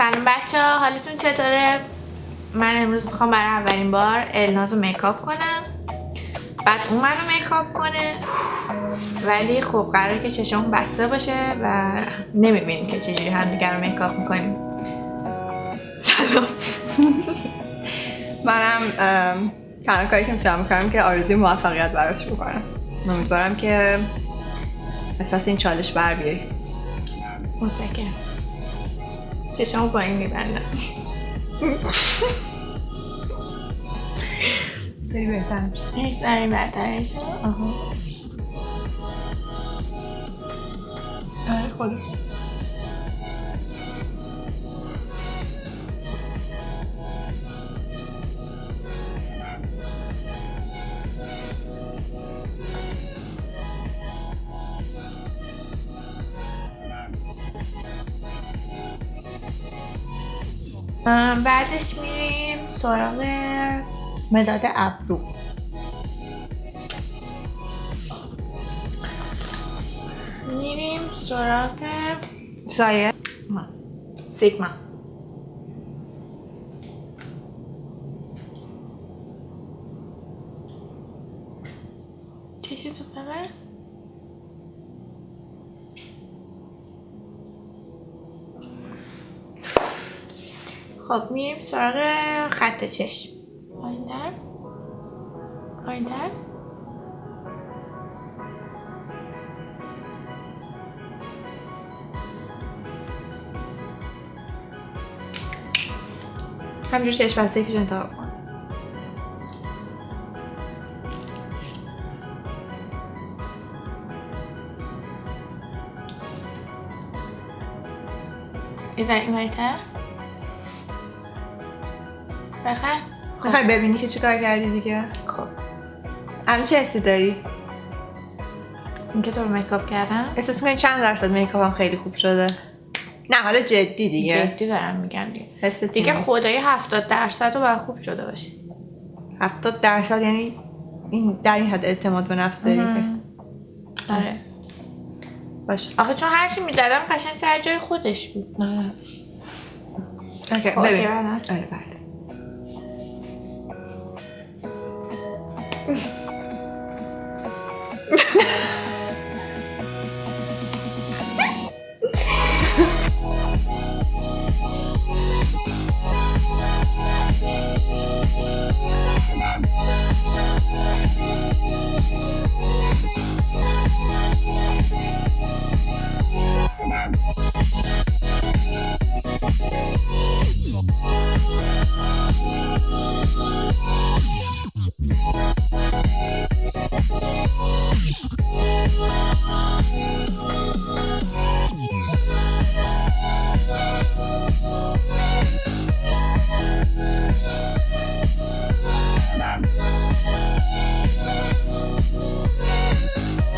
سلام بچه‌ها، حالتون چطوره؟ من امروز میخوام برای اولین بار النازو میکاپ کنم. بعد اون منو میکاپ کنه، ولی خب قراره که چشمون بسته باشه و نمیبینیم که چجوری همدیگر رو میکاپ میکنیم. سلام. منم تنها کاری که میتونم میکنم که آرزوی موفقیت براش میکنم. امیدوارم که از پس این چالش بر بیایی. متشکرم. چشمو با این میبندم. خیلی بهتر میشه. خیلی بهتر میشه. آره خودش. بعدش میریم سراغ مداد ابرو. میریم سراغ سایه سیگما. چی شد ببر؟ خب میریم سراغ خط چشم. آیندر آیندر همینجور چشم بسته پیش انتخاب کن. ایزن این بایتر بخیر. خواهی ببینی که چی کار کردی دیگه. خب الان چه حسی داری؟ این که تو رو میکاپ کردم احساس میکنی چند درصد میکاپم خیلی خوب شده؟ نه حالا جدی دیگه. جدی دارم میگم دیگه. دیگه خدایی 70% رو باید خوب شده باشه. 70% یعنی این در این حد اعتماد به نفس داری؟ آره باشه. آخه چون هرچی میزدم قشنگ سر جای خودش بود. اوکی خب ببین. آره آره بس.